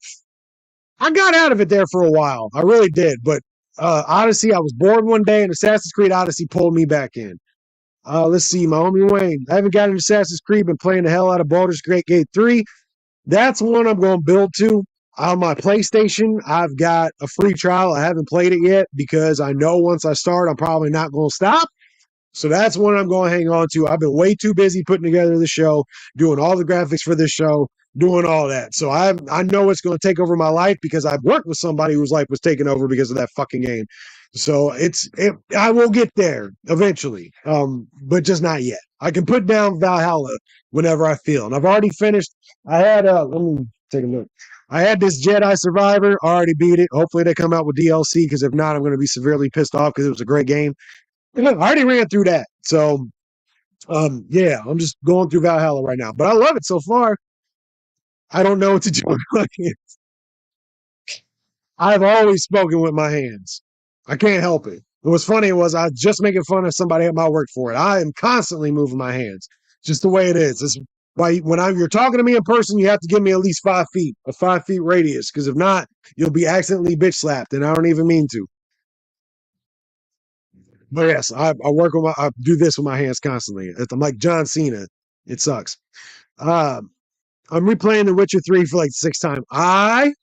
I got out of it there for a while. I really did. But Odyssey, I was bored one day, and Assassin's Creed Odyssey pulled me back in. Let's see, my homie Wayne. I haven't gotten Assassin's Creed, been playing the hell out of Baldur's Gate 3. That's one I'm going to build to. On my PlayStation, I've got a free trial. I haven't played it yet because I know once I start, I'm probably not going to stop. So that's one I'm going to hang on to. I've been way too busy putting together the show, doing all the graphics for this show, doing all that. So I know it's going to take over my life because I've worked with somebody whose life was taken over because of that fucking game. So I will get there eventually, but just not yet. I can put down Valhalla whenever I feel. And I've already finished. Let me take a look. I had this Jedi Survivor, already beat it. Hopefully they come out with DLC, because if not, I'm going to be severely pissed off because it was a great game. I already ran through that. So, yeah, I'm just going through Valhalla right now. But I love it so far. I don't know what to do with my hands. I've always spoken with my hands. I can't help it. What's funny was I was just making fun of somebody at my work for it. I am constantly moving my hands. Just the way it is. It's why you're talking to me in person, you have to give me at least 5 feet, a 5 feet radius. Because if not, you'll be accidentally bitch slapped, and I don't even mean to. But yes, I do this with my hands constantly. I'm like John Cena. It sucks. I'm replaying The Witcher 3 for like the 6th time. I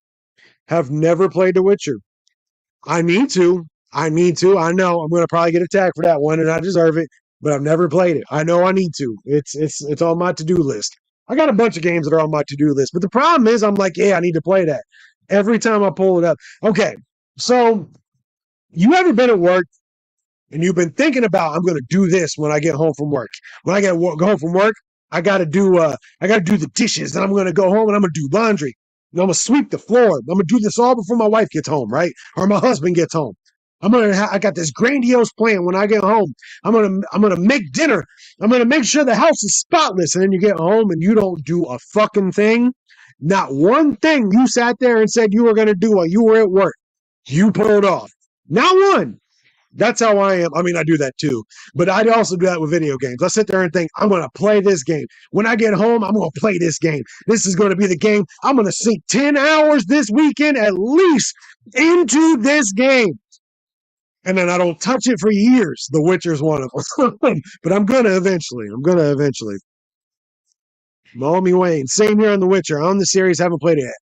have never played The Witcher. I need to. I know I'm going to probably get attacked for that one, and I deserve it, but I've never played it. I know I need to. It's on my to-do list. I got a bunch of games that are on my to-do list, but the problem is I'm like, yeah, I need to play that. Every time I pull it up. Okay, so you ever been at work and you've been thinking about, I'm going to do this when I get home from work. When I go home from work, I got to do the dishes, and I'm going to go home and I'm going to do laundry. And I'm going to sweep the floor. I'm going to do this all before my wife gets home, right? Or my husband gets home. I got this grandiose plan when I get home. I'm going to make dinner. I'm going to make sure the house is spotless. And then you get home and you don't do a fucking thing. Not one thing you sat there and said you were going to do while you were at work. You pulled off. Not one. That's how I am. I mean, I do that too, but I also do that with video games. I sit there and think, I'm going to play this game. When I get home, I'm going to play this game. This is going to be the game. I'm going to sink 10 hours this weekend at least into this game. And then I don't touch it for years. The Witcher's one of them. But I'm going to eventually. Mommy Wayne, same here on The Witcher. On the series, haven't played it yet.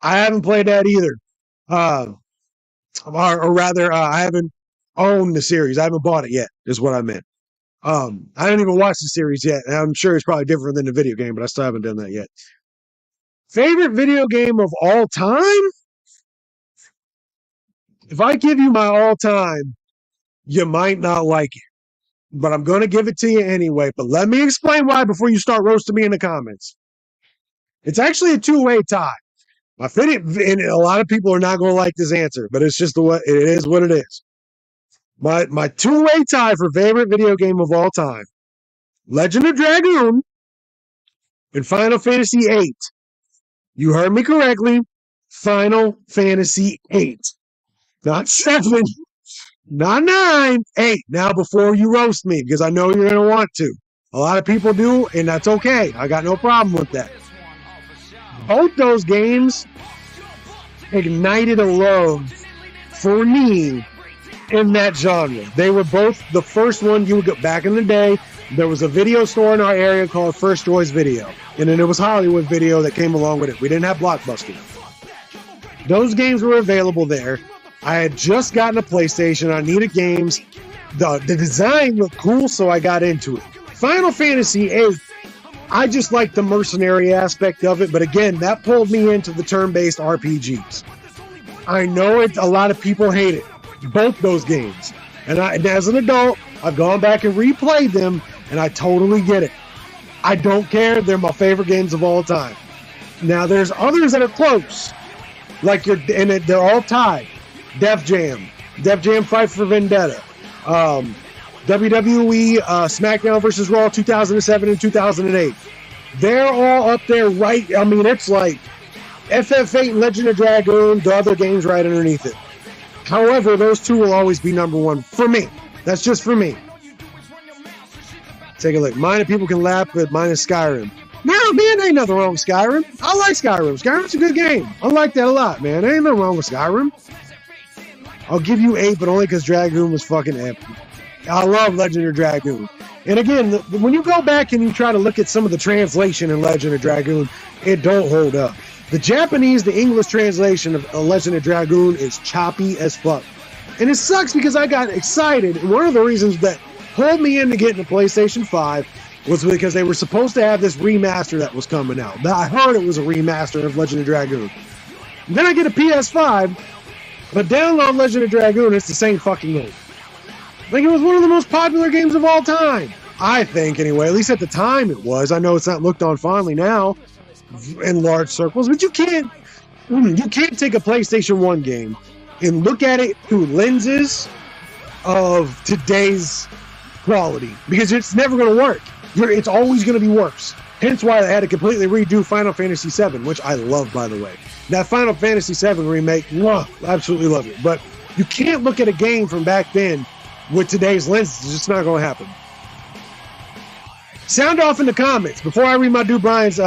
I haven't played that either. Or rather, I haven't own the series. I haven't bought it yet, is what I meant. I didn't even watch the series yet. And I'm sure it's probably different than the video game, but I still haven't done that yet. Favorite video game of all time? If I give you my all time, you might not like it, but I'm going to give it to you anyway. But let me explain why before you start roasting me in the comments. It's actually a two-way tie. And a lot of people are not going to like this answer, but it's just it is what it is. My two-way tie for favorite video game of all time: Legend of Dragoon and Final Fantasy VIII. You heard me correctly. Final Fantasy VIII. Not 7, not 9, 8. Now, before you roast me, because I know you're going to want to. A lot of people do, and that's okay. I got no problem with that. Both those games ignited a love for me in that genre. They were both the first one you would get back in the day. There was a video store in our area called First Choice Video, and then it was Hollywood Video that came along with it. We didn't have Blockbuster. Those games were available there. I had just gotten a PlayStation. I needed games. The design looked cool, so I got into it. Final Fantasy VIII, I just like the mercenary aspect of it, but again, that pulled me into the turn-based RPGs. I know a lot of people hate it, both those games. And as an adult, I've gone back and replayed them, and I totally get it. I don't care. They're my favorite games of all time. Now, there's others that are close, they're all tied. Def Jam Fight for Vendetta, WWE SmackDown vs. Raw 2007 and 2008. They're all up there, right? I mean, it's like FF8 and Legend of Dragoon, the other games right underneath it. However, those two will always be number one for me. That's just for me. Take a look. Mine, people can laugh, but mine is Skyrim. No, man, ain't nothing wrong with Skyrim. I like Skyrim. Skyrim's a good game. I like that a lot, man. There ain't nothing wrong with Skyrim. I'll give you 8, but only because Dragoon was fucking epic. I love Legend of Dragoon. And again, when you go back and you try to look at some of the translation in Legend of Dragoon, it don't hold up. The Japanese, the English translation of Legend of Dragoon is choppy as fuck. And it sucks because I got excited. And one of the reasons that pulled me into getting a PlayStation 5 was because they were supposed to have this remaster that was coming out. I heard it was a remaster of Legend of Dragoon. And then I get a PS5, but download Legend of Dragoon, it's the same fucking game. Like, it was one of the most popular games of all time. I think, anyway. At least at the time it was. I know it's not looked on fondly now in large circles, but you can't take a PlayStation 1 game and look at it through lenses of today's quality, because it's never going to work. It's always going to be worse. Hence why they had to completely redo Final Fantasy VII, which I love, by the way. That Final Fantasy VII remake, absolutely love it. But you can't look at a game from back then with today's lenses. It's just not going to happen. Sound off in the comments. Before I read my dude Brian's,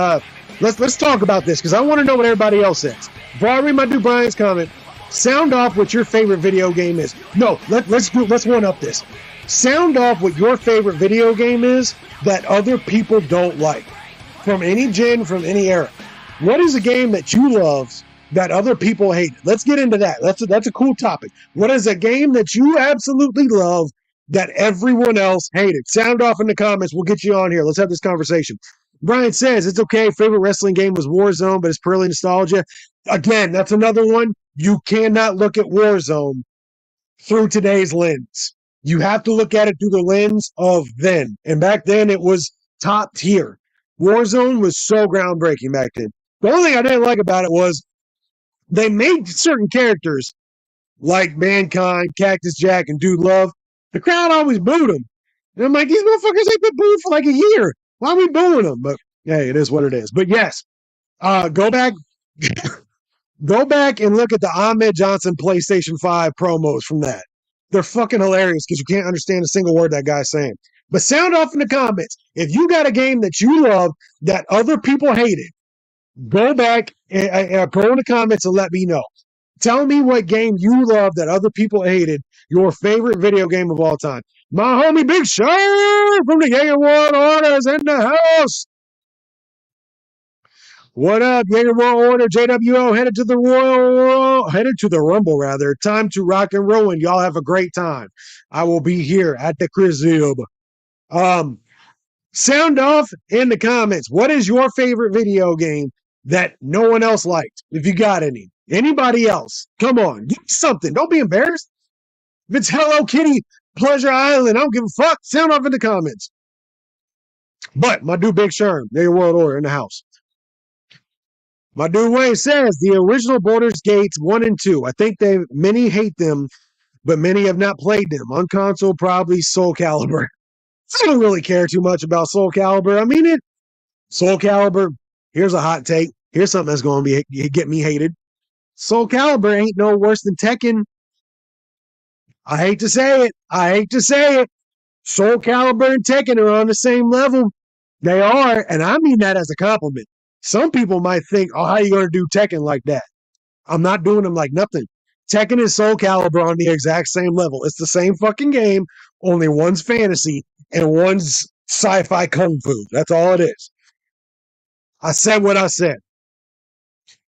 let's talk about this, because I want to know what everybody else says. Before I read my dude Brian's comment, sound off what your favorite video game is. No, let's one up this. Sound off what your favorite video game is that other people don't like. From any gen, from any era. What is a game that you love that other people hate? Let's get into that. That's a cool topic. What is a game that you absolutely love that everyone else hated? Sound off in the comments. We'll get you on here. Let's have this conversation. Brian says, it's okay. Favorite wrestling game was Warzone, but it's purely nostalgia. Again, that's another one. You cannot look at Warzone through today's lens. You have to look at it through the lens of then. And back then, it was top tier. Warzone was so groundbreaking back then. The only thing I didn't like about it was they made certain characters like Mankind, Cactus Jack, and Dude Love. The crowd always booed them. And I'm like, these motherfuckers ain't been booed for like a year. Why are we booing them? But hey, it is what it is. But yes, go back and look at the Ahmed Johnson PlayStation 5 promos from that. They're fucking hilarious because you can't understand a single word that guy's saying. But sound off in the comments. If you got a game that you love that other people hated, go back and go in the comments and let me know. Tell me what game you love that other people hated, your favorite video game of all time. My homie Big Show from the Jaeger World Order is in the house. What up, Jaeger World Order? JWO headed to the Rumble, rather. Time to rock and roll, and y'all have a great time. I will be here at the crib. Sound off in the comments. What is your favorite video game that no one else liked? If you got any. Anybody else? Come on. Give me something. Don't be embarrassed. If it's Hello Kitty Pleasure Island, I don't give a fuck. Sound off in the comments. But my dude Big Sherm, New World Order in the house. My dude Wayne says the original Baldur's Gates 1 and 2. I think many hate them, but many have not played them. On console, probably Soul Calibur. I don't really care too much about Soul Calibur. I mean, Soul Calibur, here's a hot take. Here's something that's going to get me hated. Soul Calibur ain't no worse than Tekken. I hate to say it. Soul Calibur and Tekken are on the same level. They are, and I mean that as a compliment. Some people might think, oh, how are you going to do Tekken like that? I'm not doing them like nothing. Tekken and Soul Calibur on the exact same level. It's the same fucking game, only one's fantasy and one's sci-fi kung fu. That's all it is. I said what I said.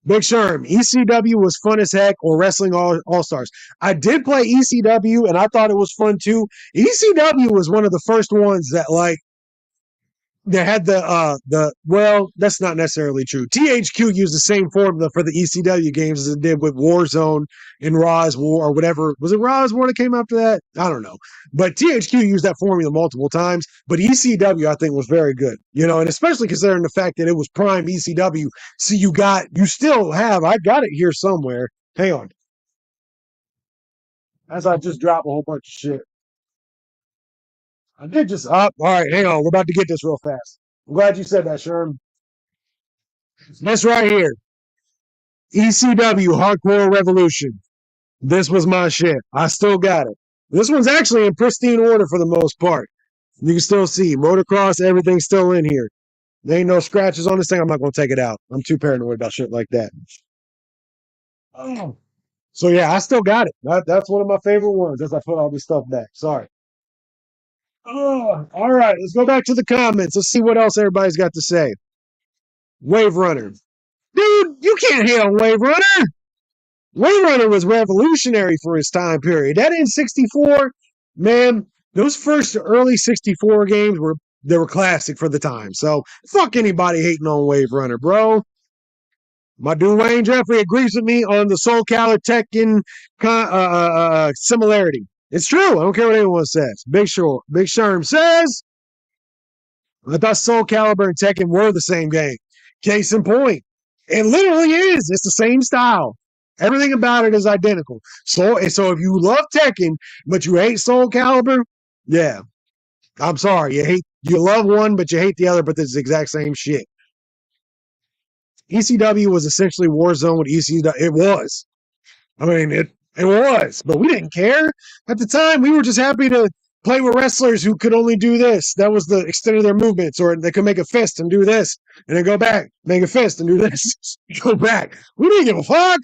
Big Sherm, ECW was fun as heck, or Wrestling All-Stars. I did play ECW, and I thought it was fun too. ECW was one of the first ones that, like, they had well, that's not necessarily true. THQ used the same formula for the ECW games as it did with Warzone and Raw's War or whatever. Was it Raw's War that came after that? I don't know. But THQ used that formula multiple times. But ECW, I think, was very good. You know, and especially considering the fact that it was prime ECW. So I got it here somewhere. Hang on. As I just dropped a whole bunch of shit. I did just up. All right, hang on. We're about to get this real fast. I'm glad you said that, Sherm. This right here. ECW Hardcore Revolution. This was my shit. I still got it. This one's actually in pristine order for the most part. You can still see motocross, everything's still in here. There ain't no scratches on this thing. I'm not going to take it out. I'm too paranoid about shit like that. Oh. So, yeah, I still got it. That's one of my favorite ones as I put all this stuff back. Sorry. Oh, all right, let's go back to the comments. Let's see what else everybody's got to say. Wave Runner. Dude, you can't hate on Wave Runner. Wave Runner was revolutionary for his time period. That N64, man, those first early 64 games were classic for the time. So fuck anybody hating on Wave Runner, bro. My dude Wayne Jeffrey agrees with me on the Soul Calibur Tekken similarity. It's true. I don't care what anyone says. Big Sherm says, I thought Soul Calibur and Tekken were the same game. Case in point. It literally is. It's the same style. Everything about it is identical. So if you love Tekken, but you hate Soul Calibur, yeah. I'm sorry. You love one, but you hate the other, but it's the exact same shit. ECW was essentially Warzone with ECW. It was. I mean, it was, but we didn't care. At the time, we were just happy to play with wrestlers who could only do this. That was the extent of their movements, or they could make a fist and do this, and then go back, make a fist and do this, go back. We didn't give a fuck.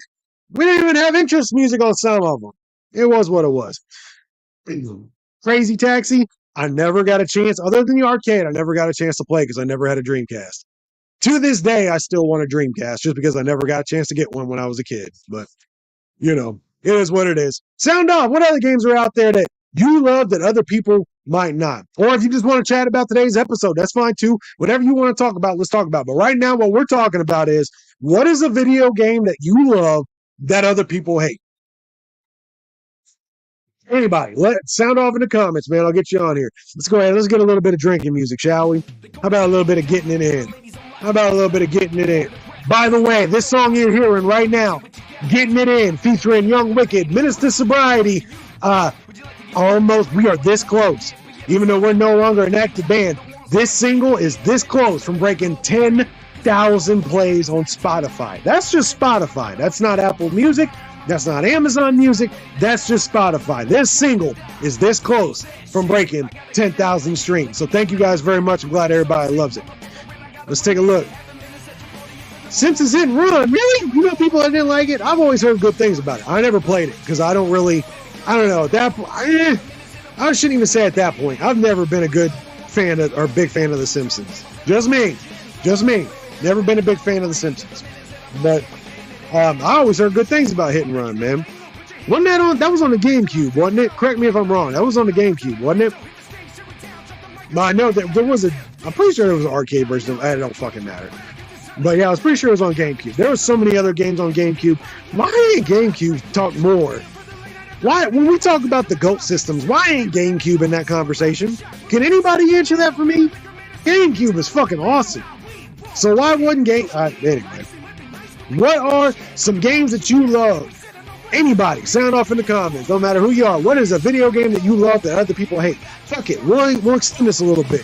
We didn't even have interest music on some of them. It was what it was. Crazy Taxi, I never got a chance, other than the arcade, I never got a chance to play because I never had a Dreamcast. To this day, I still want a Dreamcast just because I never got a chance to get one when I was a kid. But, you know, it is what it is. Sound off. What other games are out there that you love that other people might not? Or if you just want to chat about today's episode, that's fine too. Whatever you want to talk about, let's talk about. But right now, what we're talking about is, what is a video game that you love that other people hate? Anybody, sound off in the comments, man. I'll get you on here. Let's go ahead. Let's get a little bit of drinking music, shall we? How about a little bit of getting it in? By the way, this song you're hearing right now, Getting It In, featuring Young Wicked, Minister Sobriety, almost, we are this close. Even though we're no longer an active band, this single is this close from breaking 10,000 plays on Spotify. That's just Spotify. That's not Apple Music. That's not Amazon Music. That's just Spotify. This single is this close from breaking 10,000 streams. So thank you guys very much. I'm glad everybody loves it. Let's take a look. Simpsons Hit and Run, really? You know people that didn't like it? I've always heard good things about it. I never played it because I don't know. At that point, I shouldn't even say at that point. I've never been a good fan of, or big fan of The Simpsons. Just me. Never been a big fan of The Simpsons. But I always heard good things about Hit and Run, man. That was on the GameCube, wasn't it? Correct me if I'm wrong. That was on the GameCube, wasn't it? I know that there was I'm pretty sure there was an arcade version. It don't fucking matter. But yeah, I was pretty sure it was on GameCube. There were so many other games on GameCube. Why ain't GameCube talk more? Why, when we talk about the GOAT systems, why ain't GameCube in that conversation? Can anybody answer that for me? GameCube is fucking awesome. So why wouldn't anyway. What are some games that you love? Anybody, sound off in the comments. Don't matter who you are. What is a video game that you love that other people hate? Fuck it. We'll extend this a little bit.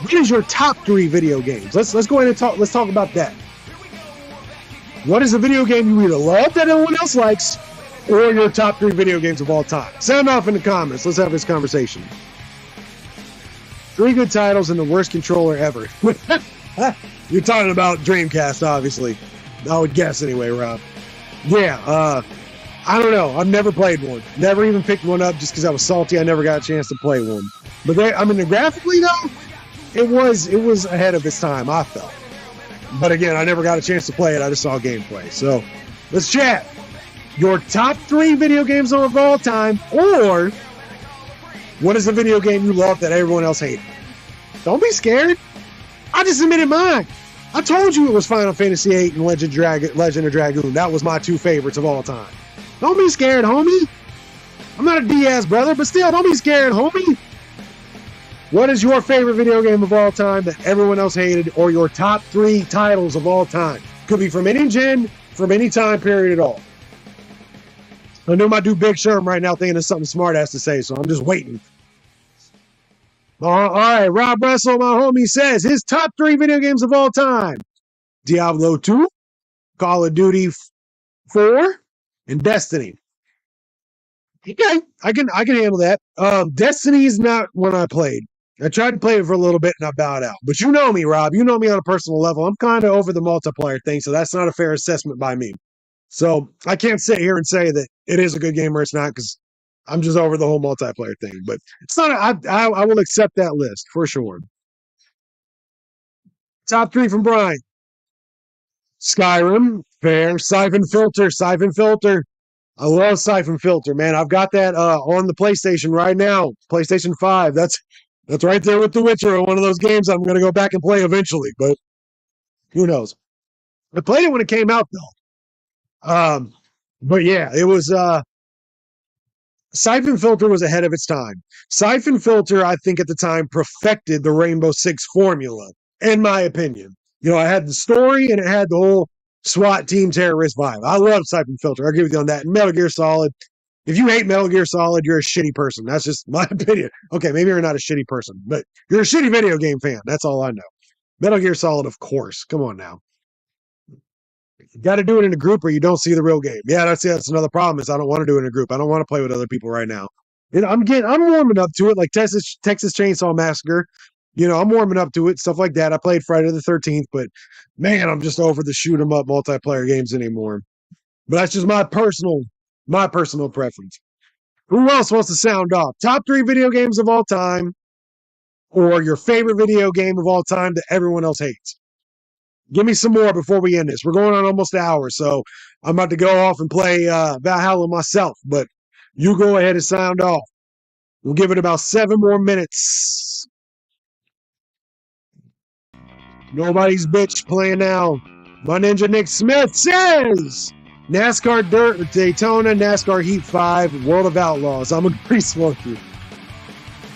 What is your top 3 video games? Let's go ahead and talk. Let's talk about that. What is a video game you either love that everyone else likes, or your top 3 video games of all time? Sound off in the comments. Let's have this conversation. 3 good titles and the worst controller ever. You're talking about Dreamcast, obviously. I would guess anyway, Rob. Yeah, I don't know. I've never played one. Never even picked one up just because I was salty. I never got a chance to play one. But graphically though, it was ahead of its time, I felt. But again, I never got a chance to play it. I just saw gameplay. So let's chat. Your top 3 video games of all time, or what is a video game you love that everyone else hated? Don't be scared. I just admitted mine. I told you it was Final Fantasy VIII and Legend of Dragoon. That was my 2 favorites of all time. Don't be scared, homie. I'm not a Diaz brother, but still, don't be scared, homie. What is your favorite video game of all time that everyone else hated, or your top 3 titles of all time? Could be from any gen, from any time period at all. I know my dude Big Sherm right now thinking of something smart ass to say, so I'm just waiting. All right, Rob Russell, my homie, says his top 3 video games of all time: Diablo 2, Call of Duty 4, and Destiny. Okay, I can handle that. Destiny is not one I played. I tried to play it for a little bit and I bowed out. But you know me, Rob. You know me on a personal level. I'm kind of over the multiplayer thing, so that's not a fair assessment by me. So I can't sit here and say that it is a good game or it's not, because I'm just over the whole multiplayer thing. But it's not. I will accept that list for sure. Top 3 from Brian: Skyrim, fair. Siphon Filter. I love Siphon Filter, man. I've got that on the PlayStation right now. PlayStation 5. That's right there with The Witcher. One of those games I'm going to go back and play eventually, but who knows? I played it when it came out, though. But yeah, it was Siphon Filter was ahead of its time. Siphon Filter, I think at the time, perfected the Rainbow Six formula, in my opinion. You know, I had the story and it had the whole SWAT team terrorist vibe. I love Siphon Filter. I agree with you on that. And Metal Gear Solid. If you hate Metal Gear Solid, you're a shitty person. That's just my opinion. Okay, maybe you're not a shitty person, but you're a shitty video game fan. That's all I know. Metal Gear Solid, of course. Come on now. You got to do it in a group or you don't see the real game. Yeah, that's another problem is I don't want to do it in a group. I don't want to play with other people right now. And I'm warming up to it, like Texas Chainsaw Massacre. You know, I'm warming up to it, stuff like that. I played Friday the 13th, but man, I'm just over the shoot 'em up multiplayer games anymore. But that's just my personal preference. Who else wants to sound off? Top 3 video games of all time, or your favorite video game of all time that everyone else hates? Give me some more before we end this. We're going on almost an hour, so I'm about to go off and play Valhalla myself, but you go ahead and sound off. We'll give it about 7 more minutes. Nobody's bitch playing now. My ninja Nick Smith says NASCAR Dirt, Daytona, NASCAR Heat 5, World of Outlaws. I'm a grease monkey.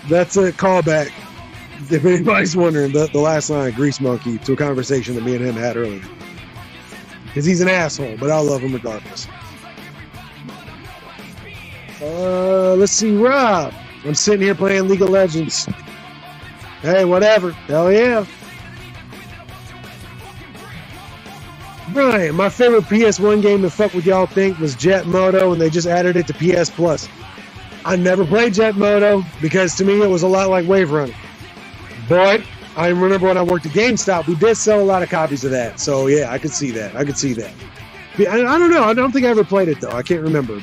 That's a callback. If anybody's wondering, the last line, Grease Monkey, to a conversation that me and him had earlier. Because he's an asshole, but I love him regardless. Let's see, Rob. I'm sitting here playing League of Legends. Hey, whatever. Hell yeah. Brian, my favorite PS1 game to fuck with y'all think was Jet Moto, and they just added it to PS Plus. I never played Jet Moto because to me it was a lot like Wave Runner. But I remember when I worked at GameStop, we did sell a lot of copies of that. So yeah, I could see that. I don't know. I don't think I ever played it though. I can't remember.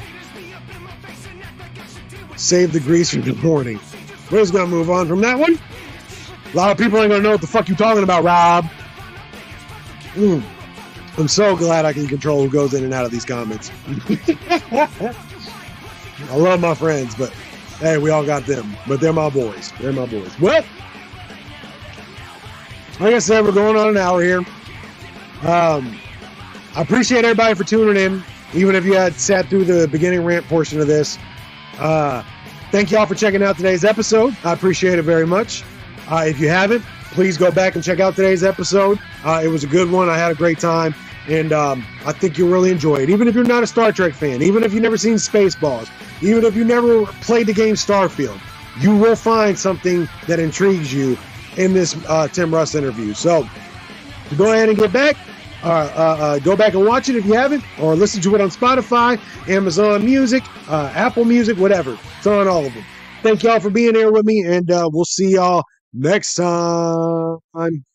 Save the grease for the morning. We're just gonna move on from that one. A lot of people ain't gonna know what the fuck you talking about, Rob. I'm so glad I can control who goes in and out of these comments. I love my friends, but Hey, we all got them, but they're my boys. They're my boys. Well, like I said, we're going on an hour here. I appreciate everybody for tuning in, even if you had sat through the beginning rant portion of this. Thank y'all for checking out today's episode. I appreciate it very much. If you haven't, please go back and check out today's episode. It was a good one. I had a great time, and I think you'll really enjoy it. Even if you're not a Star Trek fan, even if you've never seen Spaceballs, even if you never played the game Starfield, you will find something that intrigues you in this Tim Russ interview. So go ahead and get back. Go back and watch it if you haven't, or listen to it on Spotify, Amazon Music, Apple Music, whatever. It's on all of them. Thank y'all for being here with me, and we'll see y'all next time.